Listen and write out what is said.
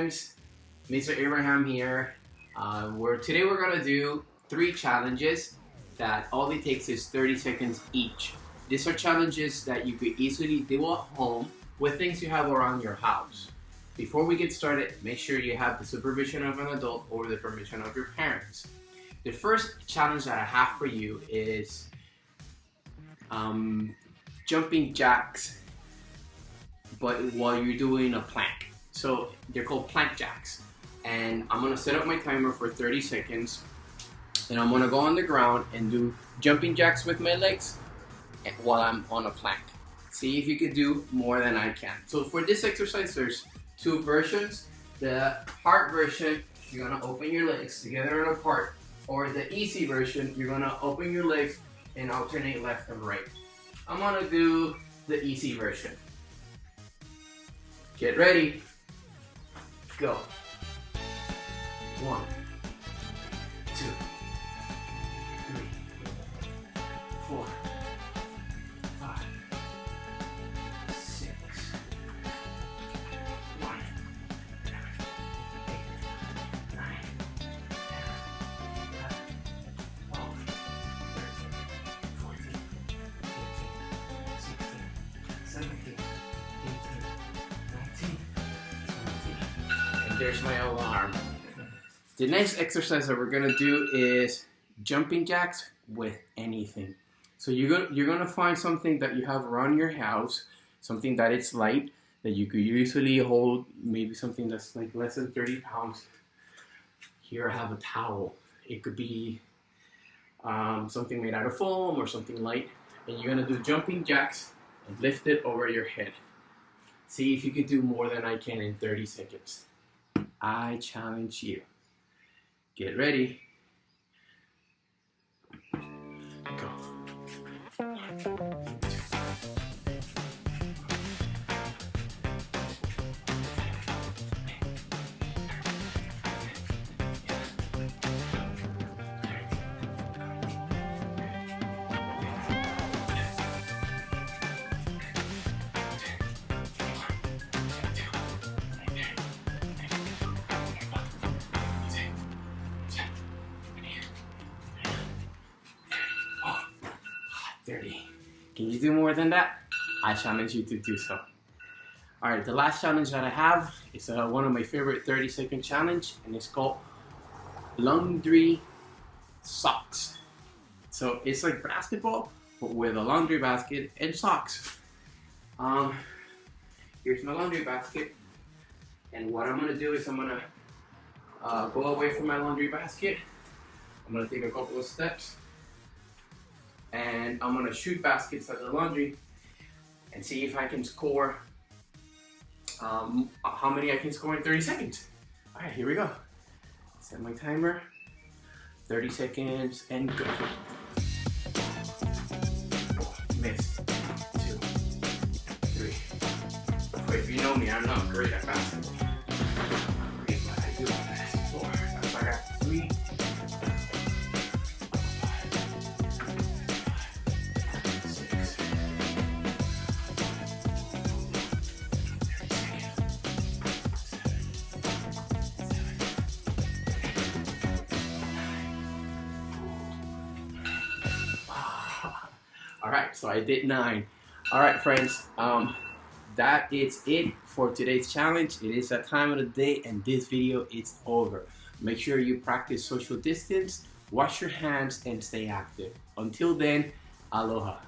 friends, Mr. Abraham here. Today we're gonna do 3 challenges that all it takes is 30 seconds each. These are challenges that you could easily do at home with things you have around your house. Before we get started, make sure you have the supervision of an adult or the permission of your parents. The first challenge that I have for you is jumping jacks, but while you're doing a plank. So they're called plank jacks. And I'm gonna set up my timer for 30 seconds. And I'm gonna go on the ground and do jumping jacks with my legs while I'm on a plank. See if you can do more than I can. So for this exercise, there's 2 versions. The hard version, you're gonna open your legs together and apart. Or the easy version, you're gonna open your legs and alternate left and right. I'm gonna do the easy version. Get ready. Go. 1, 2, 3, 4, 5, 6, 1, 8, 9, 10, 11, 12, 13, 14, 15, 16, 17, 18, 19, 20. And there's my alarm. The next exercise that we're gonna do is jumping jacks with anything. So you're gonna find something that you have around your house, something that it's light, that you could usually hold, maybe something that's like less than 30 pounds. Here I have a towel. It could be something made out of foam or something light. And you're gonna do jumping jacks and lift it over your head. See if you can do more than I can in 30 seconds. I challenge you. Get ready. Go. Can you do more than that? I challenge you to do so. Alright, the last challenge that I have is one of my favorite 30-second challenge, and it's called laundry socks. So it's like basketball, but with a laundry basket and socks. Here's my laundry basket, and what I'm gonna do is I'm gonna go away from my laundry basket. I'm gonna take a couple of steps, and I'm gonna shoot baskets at the laundry and see if I can score how many I can score in 30 seconds. All right, here we go. Set my timer, 30 seconds, and go. Missed. 2, 3. Wait, if you know me, I'm not great at basketball. Great, but I do at 4. That's why I got 3. All right, so I did 9. All right, friends, that is it for today's challenge. It is that time of the day, and this video is over. Make sure you practice social distance, wash your hands, and stay active. Until then, aloha.